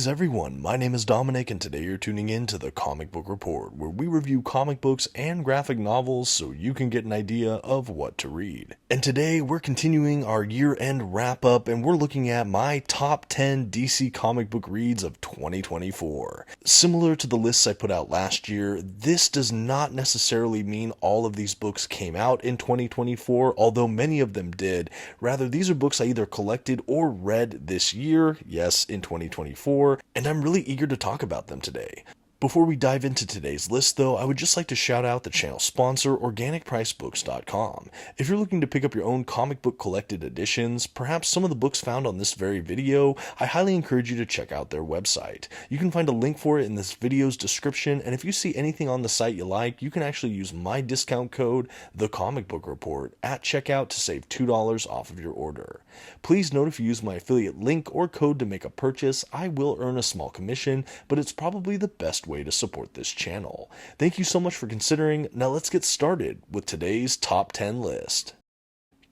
Greetings everyone, my name is Dominic and today you're tuning in to the Comic Book Report, where we review comic books and graphic novels so you can get an idea of what to read. And today we're continuing our year-end wrap-up and we're looking at my top 10 DC comic book reads of 2024. Similar to the lists I put out last year, this does not necessarily mean all of these books came out in 2024, although many of them did. Rather, these are books I either collected or read this year, yes, in 2024, and I'm really eager to talk about them today. Before we dive into today's list, though, I would just like to shout out the channel sponsor, OrganicPriceBooks.com. If you're looking to pick up your own comic book collected editions, perhaps some of the books found on this very video, I highly encourage you to check out their website. You can find a link for it in this video's description, and if you see anything on the site you like, you can actually use my discount code, TheComicBookReport, at checkout to save $2 off of your order. Please note if you use my affiliate link or code to make a purchase, I will earn a small commission, but it's probably the best way to support this channel. Thank you so much for considering. Now let's get started with today's top 10 list.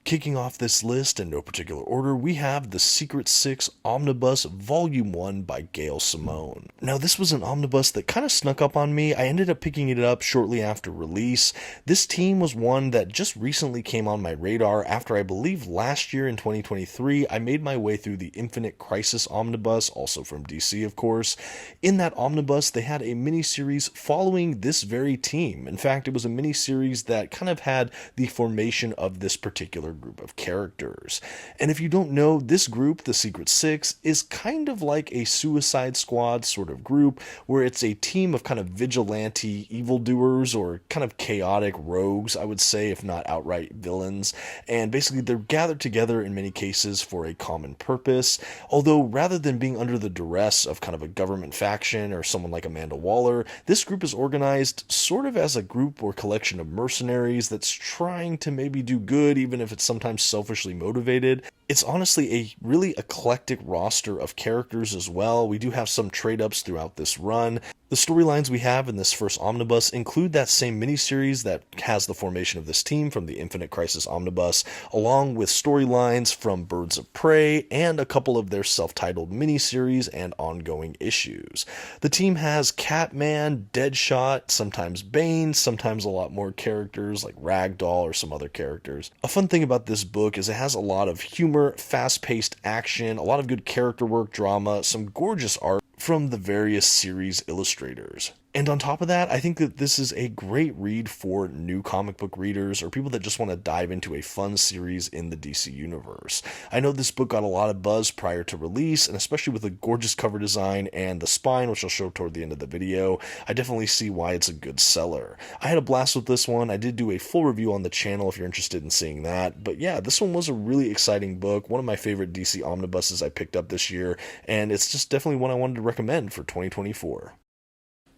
Kicking off this list in no particular order, we have The Secret Six Omnibus Volume 1 by Gail Simone. Now this was an omnibus that kind of snuck up on me. I ended up picking it up shortly after release. This team was one that just recently came on my radar after I believe last year in 2023 I made my way through the Infinite Crisis Omnibus, also from DC of course. In that omnibus they had a miniseries following this very team. In fact, it was a miniseries that kind of had the formation of this particular group of characters. And if you don't know, this group, the Secret Six, is kind of like a Suicide Squad sort of group, where it's a team of kind of vigilante evildoers or kind of chaotic rogues, I would say, if not outright villains. And basically they're gathered together in many cases for a common purpose, although rather than being under the duress of kind of a government faction or someone like Amanda Waller, this group is organized sort of as a group or collection of mercenaries that's trying to maybe do good, even if it's sometimes selfishly motivated. It's honestly a really eclectic roster of characters as well. We do have some trade-ups throughout this run. The storylines we have in this first omnibus include that same miniseries that has the formation of this team from the Infinite Crisis Omnibus, along with storylines from Birds of Prey and a couple of their self-titled miniseries and ongoing issues. The team has Catman, Deadshot, sometimes Bane, sometimes a lot more characters like Ragdoll or some other characters. A fun thing about this book is it has a lot of humor, fast-paced action, a lot of good character work, drama, some gorgeous art from the various series illustrators. And on top of that, I think that this is a great read for new comic book readers or people that just want to dive into a fun series in the DC universe. I know this book got a lot of buzz prior to release, and especially with the gorgeous cover design and the spine, which I'll show toward the end of the video, I definitely see why it's a good seller. I had a blast with this one. I did do a full review on the channel if you're interested in seeing that. But yeah, this one was a really exciting book, one of my favorite DC omnibuses I picked up this year, and it's just definitely one I wanted to recommend for 2024.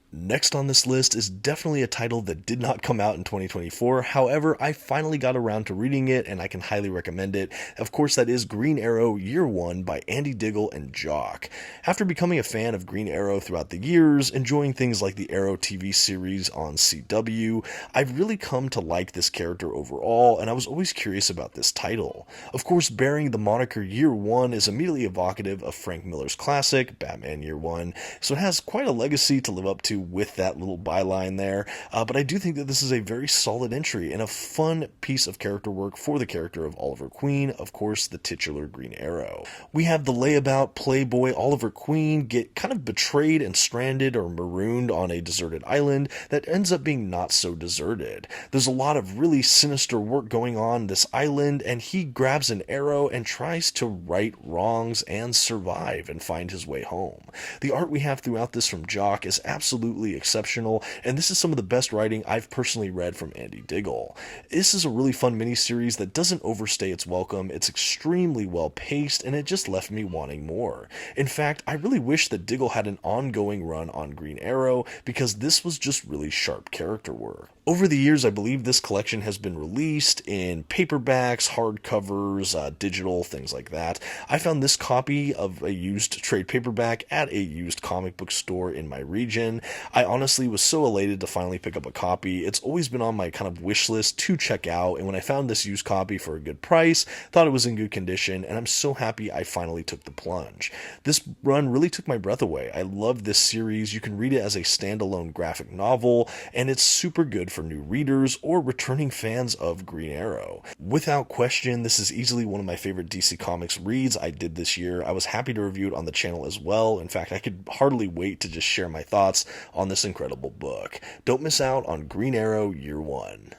Next on this list is definitely a title that did not come out in 2024, however, I finally got around to reading it and I can highly recommend it. Of course, that is Green Arrow Year 1 by Andy Diggle and Jock. After becoming a fan of Green Arrow throughout the years, enjoying things like the Arrow TV series on CW, I've really come to like this character overall, and I was always curious about this title. Of course, bearing the moniker Year 1 is immediately evocative of Frank Miller's classic, Batman Year 1, so it has quite a legacy to live up to with that little byline there, but I do think that this is a very solid entry and a fun piece of character work for the character of Oliver Queen, of course the titular Green Arrow. We have the layabout playboy Oliver Queen get kind of betrayed and stranded or marooned on a deserted island that ends up being not so deserted. There's a lot of really sinister work going on this island, and he grabs an arrow and tries to right wrongs and survive and find his way home. The art we have throughout this from Jock is absolutely exceptional, and this is some of the best writing I've personally read from Andy Diggle. This is a really fun miniseries that doesn't overstay its welcome. It's extremely well paced, and it just left me wanting more. In fact, I really wish that Diggle had an ongoing run on Green Arrow, because this was just really sharp character work. Over the years, I believe this collection has been released in paperbacks, hardcovers, digital, things like that. I found this copy of a used trade paperback at a used comic book store in my region. I honestly was so elated to finally pick up a copy. It's always been on my kind of wish list to check out, and when I found this used copy for a good price, thought it was in good condition, and I'm so happy I finally took the plunge. This run really took my breath away. I love this series. You can read it as a standalone graphic novel, and it's super good for new readers or returning fans of Green Arrow. Without question, this is easily one of my favorite DC Comics reads I did this year. I was happy to review it on the channel as well. In fact, I could hardly wait to just share my thoughts on this incredible book. Don't miss out on Green Arrow Year 1.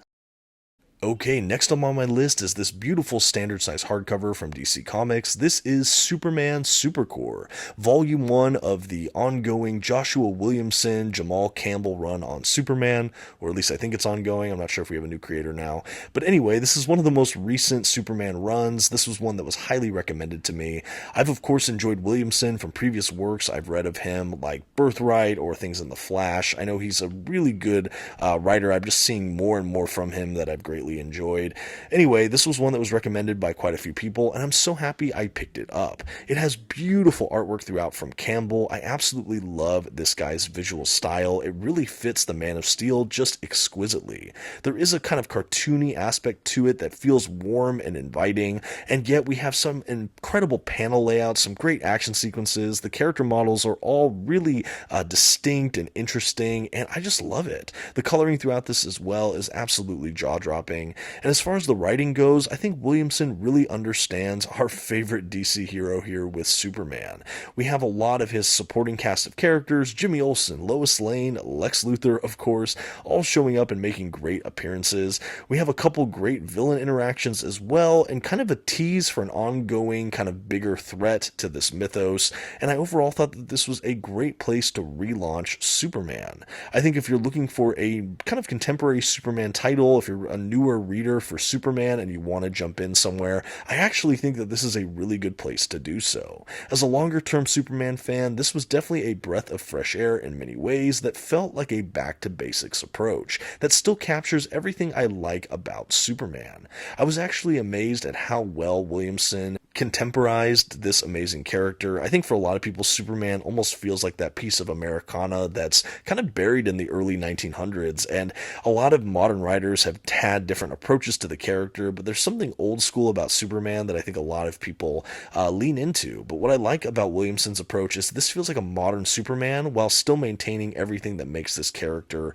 Okay, next up on my list is this beautiful standard size hardcover from DC Comics. This is Superman Supercorp, Volume 1 of the ongoing Joshua Williamson, Jamal Campbell run on Superman, or at least I think it's ongoing. I'm not sure if we have a new creator now. But anyway, this is one of the most recent Superman runs. This was one that was highly recommended to me. I've of course enjoyed Williamson from previous works I've read of him, like Birthright or things in The Flash. I know he's a really good writer. I'm just seeing more and more from him that I've greatly enjoyed. Anyway, this was one that was recommended by quite a few people, and I'm so happy I picked it up. It has beautiful artwork throughout from Campbell. I absolutely love this guy's visual style. It really fits the Man of Steel just exquisitely. There is a kind of cartoony aspect to it that feels warm and inviting, and yet we have some incredible panel layouts, some great action sequences. The character models are all really distinct and interesting, and I just love it. The coloring throughout this as well is absolutely jaw-dropping. And as far as the writing goes, I think Williamson really understands our favorite DC hero here with Superman. We have a lot of his supporting cast of characters, Jimmy Olsen, Lois Lane, Lex Luthor, of course, all showing up and making great appearances. We have a couple great villain interactions as well, and kind of a tease for an ongoing kind of bigger threat to this mythos, and I overall thought that this was a great place to relaunch Superman. I think if you're looking for a kind of contemporary Superman title, if you're a newer reader for Superman and you want to jump in somewhere, I actually think that this is a really good place to do so. As a longer term Superman fan, this was definitely a breath of fresh air in many ways that felt like a back to basics approach that still captures everything I like about Superman. I was actually amazed at how well Williamson contemporized this amazing character. I think for a lot of people, Superman almost feels like that piece of Americana that's kind of buried in the early 1900s, and a lot of modern writers have had different approaches to the character, but there's something old school about Superman that I think a lot of people lean into. But what I like about Williamson's approach is this feels like a modern Superman while still maintaining everything that makes this character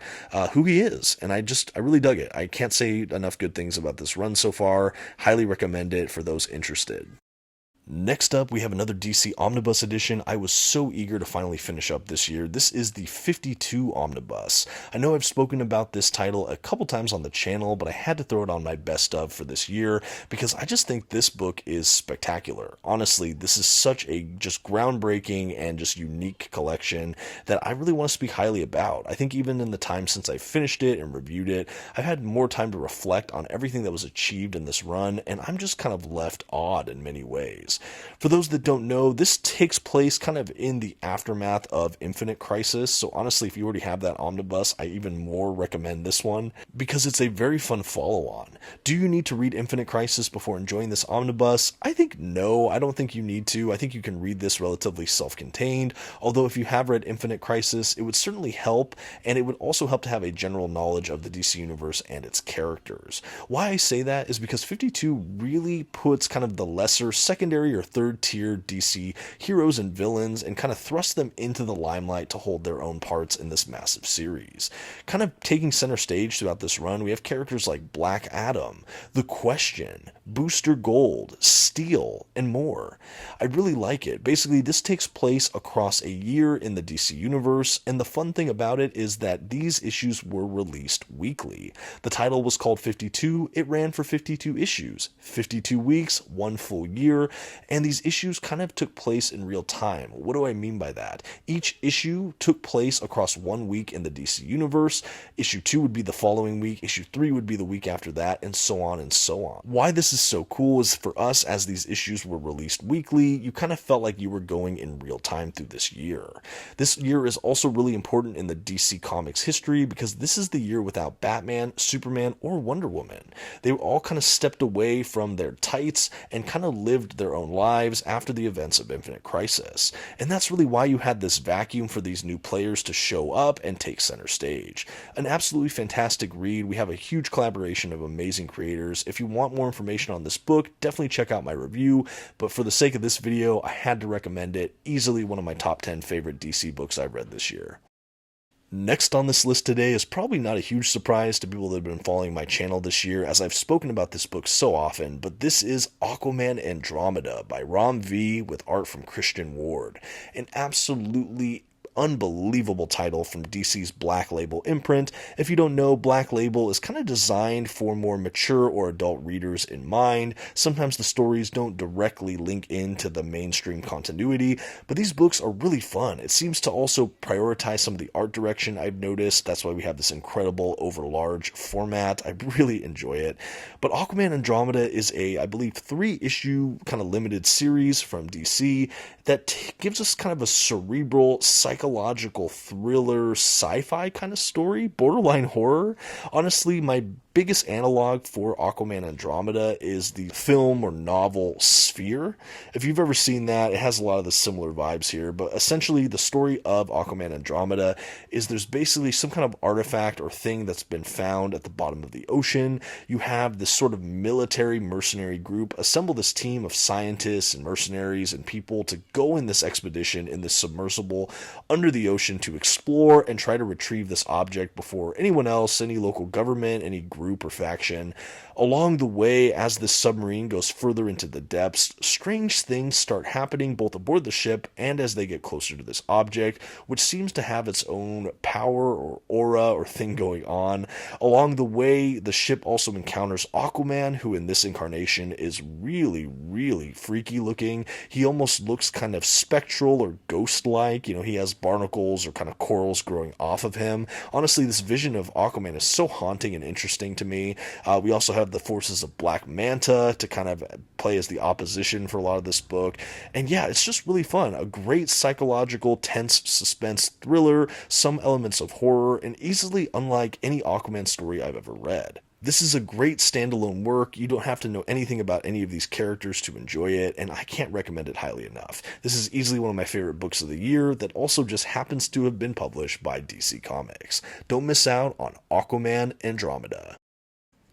who he is, and I really dug it. I can't say enough good things about this run so far. Highly recommend it for those interested. Next up, we have another DC Omnibus edition I was so eager to finally finish up this year. This is the 52 Omnibus. I know I've spoken about this title a couple times on the channel, but I had to throw it on my best of for this year because I just think this book is spectacular. Honestly, this is such a just groundbreaking and just unique collection that I really want to speak highly about. I think even in the time since I finished it and reviewed it, I've had more time to reflect on everything that was achieved in this run, and I'm just kind of left awed in many ways. For those that don't know, this takes place kind of in the aftermath of Infinite Crisis, so honestly, if you already have that omnibus, I even more recommend this one, because it's a very fun follow-on. Do you need to read Infinite Crisis before enjoying this omnibus? I think no, I don't think you need to. I think you can read this relatively self-contained, although if you have read Infinite Crisis, it would certainly help, and it would also help to have a general knowledge of the DC Universe and its characters. Why I say that is because 52 really puts kind of the lesser, secondary, or third tier DC heroes and villains and kind of thrust them into the limelight to hold their own parts in this massive series. Kind of taking center stage throughout this run, we have characters like Black Adam, The Question, Booster Gold, Steel, and more. I really like it. Basically, this takes place across a year in the DC Universe, and the fun thing about it is that these issues were released weekly. The title was called 52, it ran for 52 issues, 52 weeks, one full year, and these issues kind of took place in real time. What do I mean by that? Each issue took place across 1 week in the DC Universe. Issue 2 would be the following week, issue 3 would be the week after that, and so on and so on. Why this this is so cool is for us, as these issues were released weekly, you kind of felt like you were going in real time through this year. This year is also really important in the DC Comics history because this is the year without Batman, Superman, or Wonder Woman. They all kind of stepped away from their tights and kind of lived their own lives after the events of Infinite Crisis. And that's really why you had this vacuum for these new players to show up and take center stage. An absolutely fantastic read. We have a huge collaboration of amazing creators. If you want more information on this book, definitely check out my review, but for the sake of this video, I had to recommend it. Easily one of my top 10 favorite DC books I've read this year. Next on this list today is probably not a huge surprise to people that have been following my channel this year, as I've spoken about this book so often, but this is Aquaman Andromeda by Ram V with art from Christian Ward. An absolutely unbelievable title from DC's Black Label imprint. If you don't know, Black Label is kind of designed for more mature or adult readers in mind. Sometimes the stories don't directly link into the mainstream continuity, but these books are really fun. It seems to also prioritize some of the art direction I've noticed. That's why we have this incredible over large format. I really enjoy it. But Aquaman Andromeda is a, I believe, 3-issue kind of limited series from DC that gives us kind of a cerebral, psychological thriller, sci-fi kind of story, borderline horror. Honestly, my biggest analog for Aquaman Andromeda is the film or novel Sphere. If you've ever seen that, it has a lot of the similar vibes here, but essentially the story of Aquaman Andromeda is there's basically some kind of artifact or thing that's been found at the bottom of the ocean. You have this sort of military mercenary group assemble this team of scientists and mercenaries and people to go in this expedition in this submersible under the ocean to explore and try to retrieve this object before anyone else, any local government, any group or faction. Along the way, as this submarine goes further into the depths, strange things start happening both aboard the ship and as they get closer to this object, which seems to have its own power or aura or thing going on. Along the way, the ship also encounters Aquaman, who in this incarnation is really, really freaky looking. He almost looks kind of spectral or ghost-like. You know, he has barnacles or kind of corals growing off of him. Honestly, this vision of Aquaman is so haunting and interesting to me. We also have the forces of Black Manta to kind of play as the opposition for a lot of this book. And yeah, it's just really fun. A great psychological, tense suspense thriller, some elements of horror, and easily unlike any Aquaman story I've ever read. This is a great standalone work. You don't have to know anything about any of these characters to enjoy it, and I can't recommend it highly enough. This is easily one of my favorite books of the year that also just happens to have been published by DC Comics. Don't miss out on Aquaman Andromeda.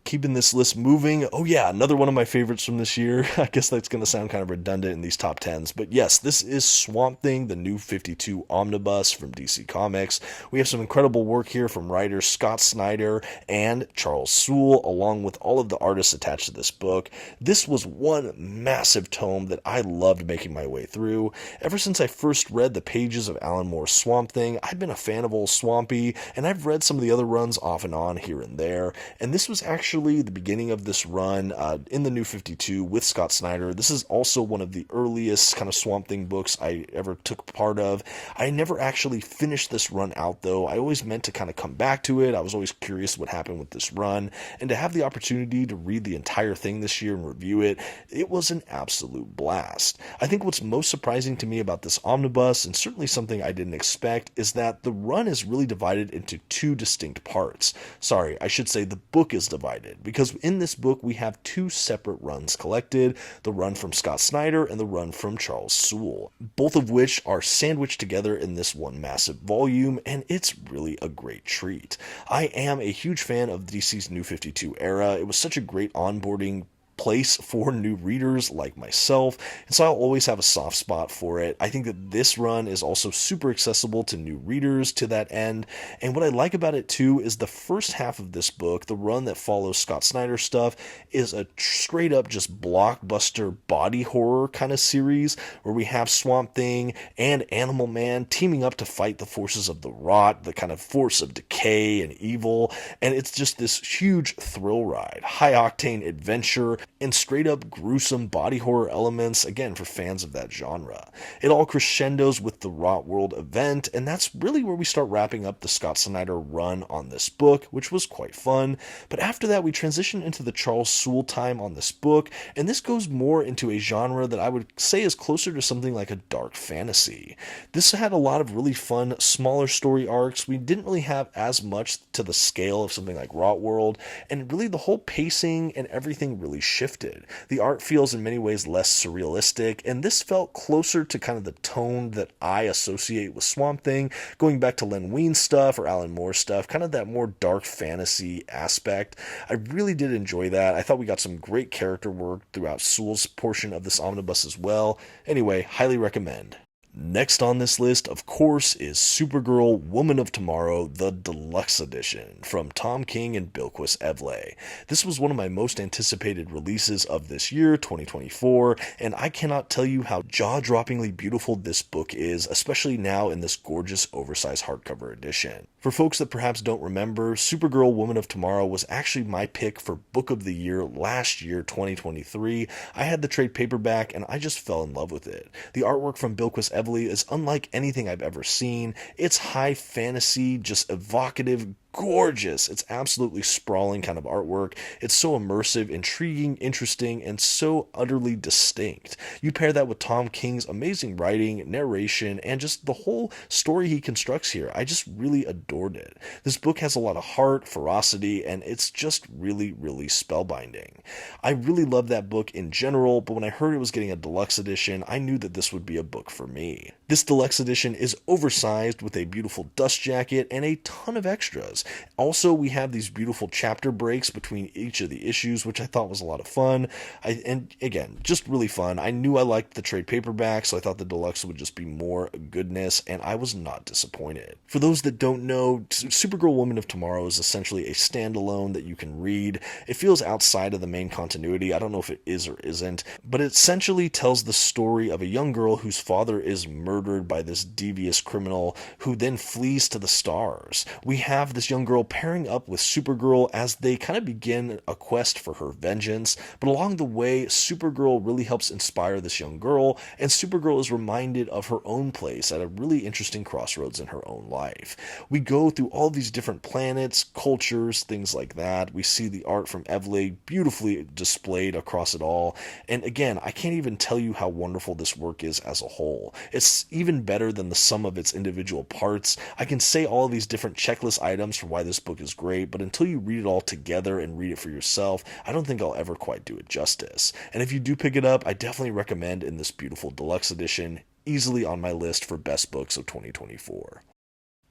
Keeping this list moving, oh yeah, another one of my favorites from this year. I guess that's going to sound kind of redundant in these top 10s, but yes, this is Swamp Thing, the new 52 Omnibus from DC Comics. We have some incredible work here from writers Scott Snyder and Charles Soule, along with all of the artists attached to this book. This was one massive tome that I loved making my way through. Ever since I first read the pages of Alan Moore's Swamp Thing, I've been a fan of Old Swampy, and I've read some of the other runs off and on here and there, and this was actually the beginning of this run in the New 52 with Scott Snyder. This is also one of the earliest kind of Swamp Thing books I ever took part of. I never actually finished this run out though. I always meant to kind of come back to it. I was always curious what happened with this run, and to have the opportunity to read the entire thing this year and review it, it was an absolute blast. I think what's most surprising to me about this omnibus, and certainly something I didn't expect, is that the run is really divided into 2 distinct parts. Sorry, I should say the book is divided, because in this book we have 2 separate runs collected, the run from Scott Snyder and the run from Charles Soule, both of which are sandwiched together in this one massive volume, and it's really a great treat. I am a huge fan of DC's New 52 era. It was such a great onboarding place for new readers like myself, and so I'll always have a soft spot for it. I think that this run is also super accessible to new readers to that end, and what I like about it too is the first half of this book, the run that follows Scott Snyder stuff, is a straight up just blockbuster body horror kind of series where we have Swamp Thing and Animal Man teaming up to fight the forces of the rot, the kind of force of decay and evil, and it's just this huge thrill ride, high octane adventure and straight up gruesome body horror elements, again, for fans of that genre. It all crescendos with the Rot World event, and that's really where we start wrapping up the Scott Snyder run on this book, which was quite fun. But after that, we transition into the Charles Soule time on this book, and this goes more into a genre that I would say is closer to something like a dark fantasy. This had a lot of really fun, smaller story arcs. We didn't really have as much to the scale of something like Rot World, and really the whole pacing and everything really shifted. The art feels in many ways less surrealistic, and this felt closer to kind of the tone that I associate with Swamp Thing, going back to Len Wein stuff or Alan Moore stuff, kind of that more dark fantasy aspect. I really did enjoy that. I thought we got some great character work throughout Soule's portion of this omnibus as well. Anyway, highly recommend. Next on this list, of course, is Supergirl Woman of Tomorrow, the Deluxe Edition, from Tom King and Bilquis Evely. This was one of my most anticipated releases of this year, 2024, and I cannot tell you how jaw-droppingly beautiful this book is, especially now in this gorgeous oversized hardcover edition. For folks that perhaps don't remember, Supergirl Woman of Tomorrow was actually my pick for Book of the Year last year, 2023. I had the trade paperback, and I just fell in love with it. The artwork from Bilquis Evely is unlike anything I've ever seen. It's high fantasy, just evocative, gorgeous. It's absolutely sprawling kind of artwork. It's so immersive, intriguing, interesting, and so utterly distinct. You pair that with Tom King's amazing writing, narration, and just the whole story he constructs here. I just really adored it. This book has a lot of heart, ferocity, and it's just really, really spellbinding. I really love that book in general, but when I heard it was getting a deluxe edition, I knew that this would be a book for me. This deluxe edition is oversized with a beautiful dust jacket and a ton of extras. Also, we have these beautiful chapter breaks between each of the issues, which I thought was a lot of fun. And again, just really fun. I knew I liked the trade paperback, so I thought the deluxe would just be more goodness, and I was not disappointed. For those that don't know, Supergirl Woman of Tomorrow is essentially a standalone that you can read. It feels outside of the main continuity. I don't know if it is or isn't, but it essentially tells the story of a young girl whose father is murdered by this devious criminal who then flees to the stars. We have this young girl pairing up with Supergirl as they kind of begin a quest for her vengeance, but along the way, Supergirl really helps inspire this young girl, and Supergirl is reminded of her own place at a really interesting crossroads in her own life. We go through all these different planets, cultures, things like that. We see the art from Evely beautifully displayed across it all, and again, I can't even tell you how wonderful this work is as a whole. It's even better than the sum of its individual parts. I can say all of these different checklist items for why this book is great, but until you read it all together and read it for yourself, I don't think I'll ever quite do it justice. And if you do pick it up, I definitely recommend in this beautiful deluxe edition, easily on my list for best books of 2024.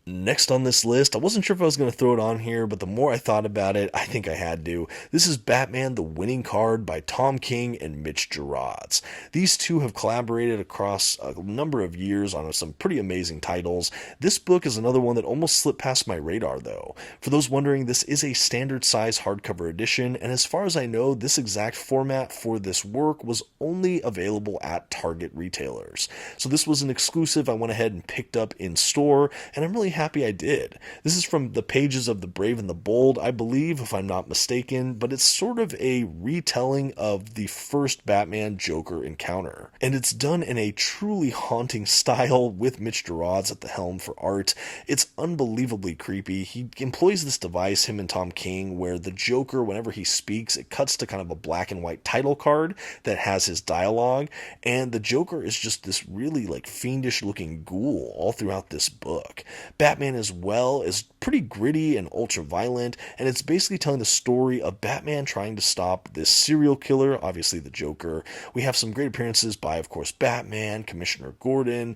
Next on this list, I wasn't sure if I was going to throw it on here, but the more I thought about it, I think I had to. This is Batman the Winning Card by Tom King and Mitch Gerads. These two have collaborated across a number of years on some pretty amazing titles. This book is another one that almost slipped past my radar though. For those wondering, this is a standard size hardcover edition, and as far as I know, this exact format for this work was only available at Target retailers. So this was an exclusive I went ahead and picked up in store, and I'm really happy I did. This is from the pages of The Brave and the Bold, I believe, if I'm not mistaken, but it's sort of a retelling of the first Batman-Joker encounter. And it's done in a truly haunting style with Mitch Gerads at the helm for art. It's unbelievably creepy. He employs this device, him and Tom King, where the Joker, whenever he speaks, it cuts to kind of a black and white title card that has his dialogue, and the Joker is just this really fiendish looking ghoul all throughout this book. Batman as well is pretty gritty and ultra violent, and it's basically telling the story of Batman trying to stop this serial killer, obviously the Joker. We have some great appearances by, of course, Batman, Commissioner Gordon,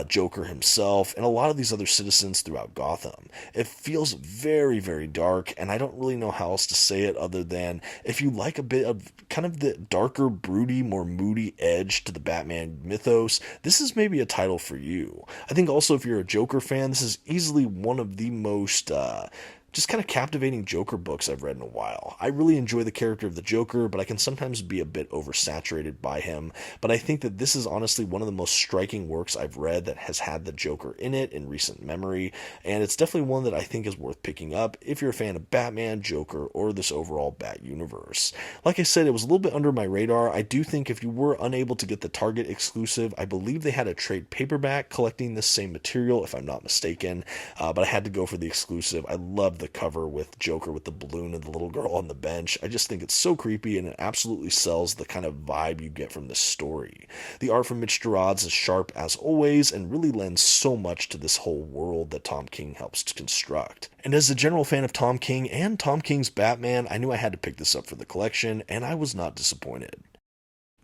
Joker himself, and a lot of these other citizens throughout Gotham. It feels very, very dark, and I don't really know how else to say it other than if you like a bit of kind of the darker, broody, more moody edge to the Batman mythos, this is maybe a title for you. I think also if you're a Joker fan, this is easily one of the most just kind of captivating Joker books I've read in a while. I really enjoy the character of the Joker, but I can sometimes be a bit oversaturated by him. But I think that this is honestly one of the most striking works I've read that has had the Joker in it in recent memory, and it's definitely one that I think is worth picking up if you're a fan of Batman, Joker, or this overall Bat universe. Like I said, it was a little bit under my radar. I do think if you were unable to get the Target exclusive, I believe they had a trade paperback collecting this same material, if I'm not mistaken, but I had to go for the exclusive. I love the cover with Joker with the balloon and the little girl on the bench. I just think it's so creepy, and it absolutely sells the kind of vibe you get from this story. The art from Mitch Gerads is sharp as always and really lends so much to this whole world that Tom King helps to construct. And as a general fan of Tom King and Tom King's Batman, I knew I had to pick this up for the collection, and I was not disappointed.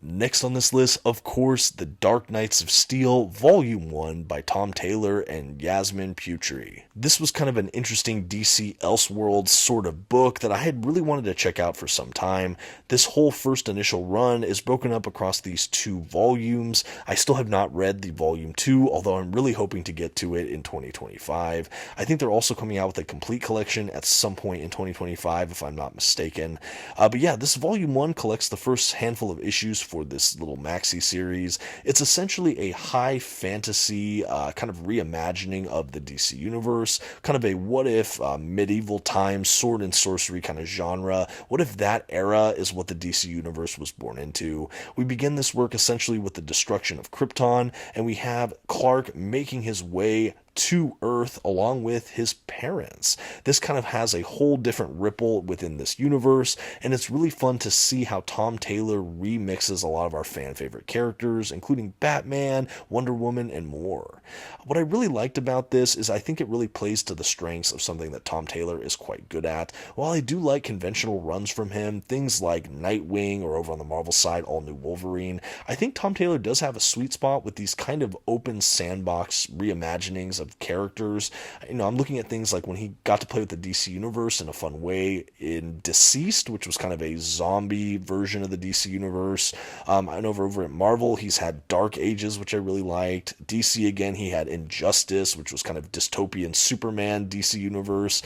Next on this list, of course, The Dark Knights of Steel, Volume 1 by Tom Taylor and Yasmin Putri. This was kind of an interesting DC Elseworlds sort of book that I had really wanted to check out for some time. This whole first initial run is broken up across these 2 volumes. I still have not read the Volume 2, although I'm really hoping to get to it in 2025. I think they're also coming out with a complete collection at some point in 2025, if I'm not mistaken. But yeah, this Volume 1 collects the first handful of issues for this little maxi series. It's essentially a high fantasy kind of reimagining of the DC universe, kind of a what if medieval times sword and sorcery kind of genre. What if that era is what the DC universe was born into? We begin this work essentially with the destruction of Krypton, and we have Clark making his way to Earth along with his parents. This kind of has a whole different ripple within this universe, and it's really fun to see how Tom Taylor remixes a lot of our fan favorite characters, including Batman, Wonder Woman, and more. What I really liked about this is I think it really plays to the strengths of something that Tom Taylor is quite good at. While I do like conventional runs from him, things like Nightwing or over on the Marvel side, All New Wolverine, I think Tom Taylor does have a sweet spot with these kind of open sandbox reimaginings of characters. I'm looking at things like when he got to play with the DC Universe in a fun way in Deceased, which was kind of a zombie version of the DC Universe. And over at Marvel, he's had Dark Ages, which I really liked. DC, again, he had Injustice, which was kind of dystopian Superman DC Universe.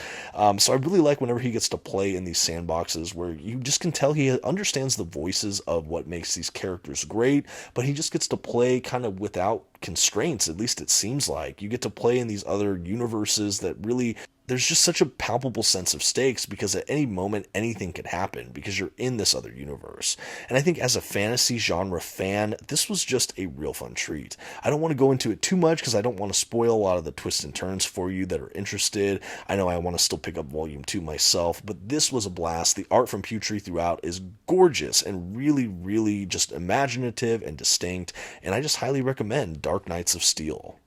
So I really like whenever he gets to play in these sandboxes where you just can tell he understands the voices of what makes these characters great, but he just gets to play kind of without constraints. At least it seems like you get to play in these other universes that really, there's just such a palpable sense of stakes because at any moment anything could happen because you're in this other universe. And I think as a fantasy genre fan, this was just a real fun treat. I don't want to go into it too much because I don't want to spoil a lot of the twists and turns for you that are interested. I know I want to still pick up Volume 2 myself, but this was a blast. The art from Putri throughout is gorgeous and really, really just imaginative and distinct, and I just highly recommend Dark Knights of Steel.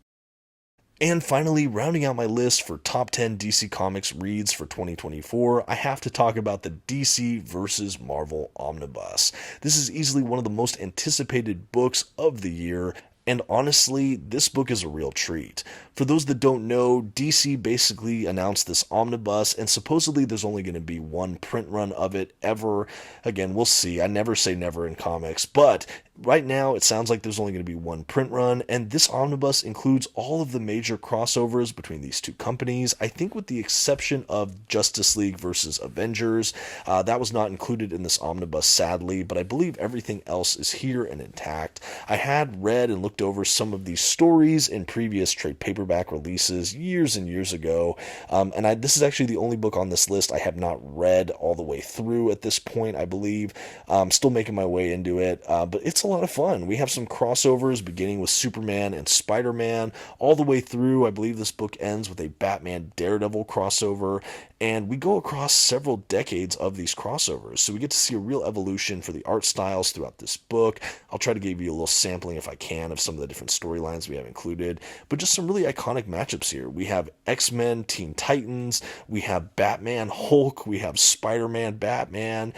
And finally, rounding out my list for top 10 DC Comics reads for 2024, I have to talk about the DC vs. Marvel Omnibus. This is easily one of the most anticipated books of the year, and honestly, this book is a real treat. For those that don't know, DC basically announced this omnibus, and supposedly there's only going to be one print run of it ever. Again, we'll see. I never say never in comics, but right now it sounds like there's only going to be one print run, and this omnibus includes all of the major crossovers between these two companies, I think with the exception of Justice League versus Avengers. That was not included in this omnibus, sadly, but I believe everything else is here and intact. I had read and looked over some of these stories in previous trade paperback releases years and years ago, and this is actually the only book on this list I have not read all the way through at this point, I believe. I'm still making my way into it, but it's a lot of fun. We have some crossovers beginning with Superman and Spider-Man all the way through. I believe this book ends with a Batman Daredevil crossover, and we go across several decades of these crossovers, so we get to see a real evolution for the art styles throughout this book. I'll try to give you a little sampling if I can of some of the different storylines we have included, but just some really iconic matchups here. We have X-Men, Teen Titans, we have Batman, Hulk, we have Spider-Man, Batman,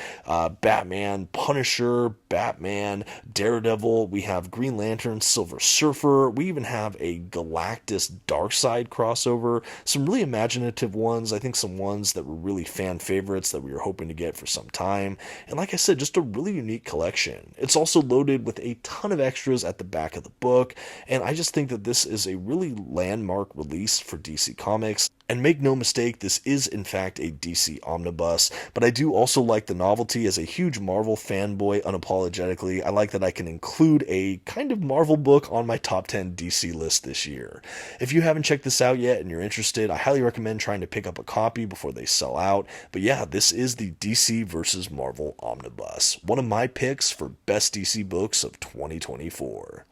Batman, Punisher, Batman, Daredevil, we have Green Lantern, Silver Surfer, we even have a Galactus Darkseid crossover, some really imaginative ones, I think some ones that were really fan favorites that we were hoping to get for some time, and like I said, just a really unique collection. It's also loaded with a ton of extras at the back of the book, and I just think that this is a really landmark release for DC Comics. And make no mistake, this is in fact a DC Omnibus, but I do also like the novelty. As a huge Marvel fanboy, unapologetically, I like that I can include a kind of Marvel book on my top 10 DC list this year. If you haven't checked this out yet and you're interested, I highly recommend trying to pick up a copy before they sell out. But yeah, this is the DC vs. Marvel Omnibus, one of my picks for best DC books of 2024.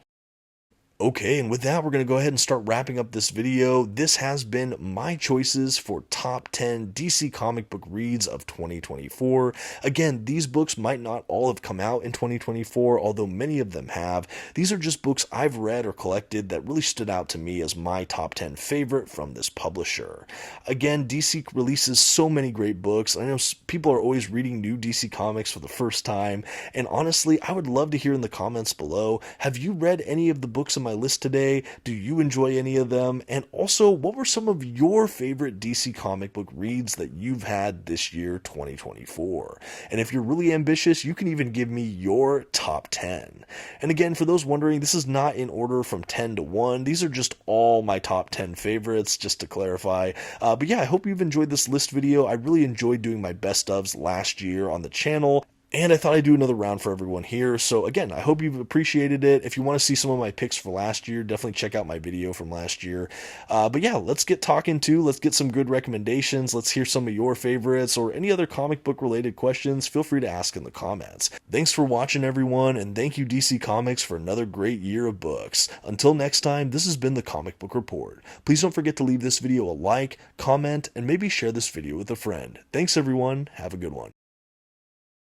Okay, and with that, we're going to go ahead and start wrapping up this video. This has been my choices for top 10 DC comic book reads of 2024. Again, these books might not all have come out in 2024, although many of them have. These are just books I've read or collected that really stood out to me as my top 10 favorite from this publisher. Again, DC releases so many great books. I know people are always reading new DC comics for the first time, and honestly, I would love to hear in the comments below, have you read any of the books in my list today? Do you enjoy any of them? And also, what were some of your favorite DC comic book reads that you've had this year, 2024? And if you're really ambitious, you can even give me your top 10. And again, for those wondering, this is not in order from 10 to 1. These are just all my top 10 favorites, just to clarify. But yeah, I hope you've enjoyed this list video. I really enjoyed doing my best ofs last year on the channel, and I thought I'd do another round for everyone here. So again, I hope you've appreciated it. If you want to see some of my picks for last year, definitely check out my video from last year. But yeah, let's get talking too. Let's get some good recommendations. Let's hear some of your favorites or any other comic book related questions. Feel free to ask in the comments. Thanks for watching, everyone, and thank you DC Comics for another great year of books. Until next time, this has been the Comic Book Report. Please don't forget to leave this video a like, comment, and maybe share this video with a friend. Thanks everyone. Have a good one.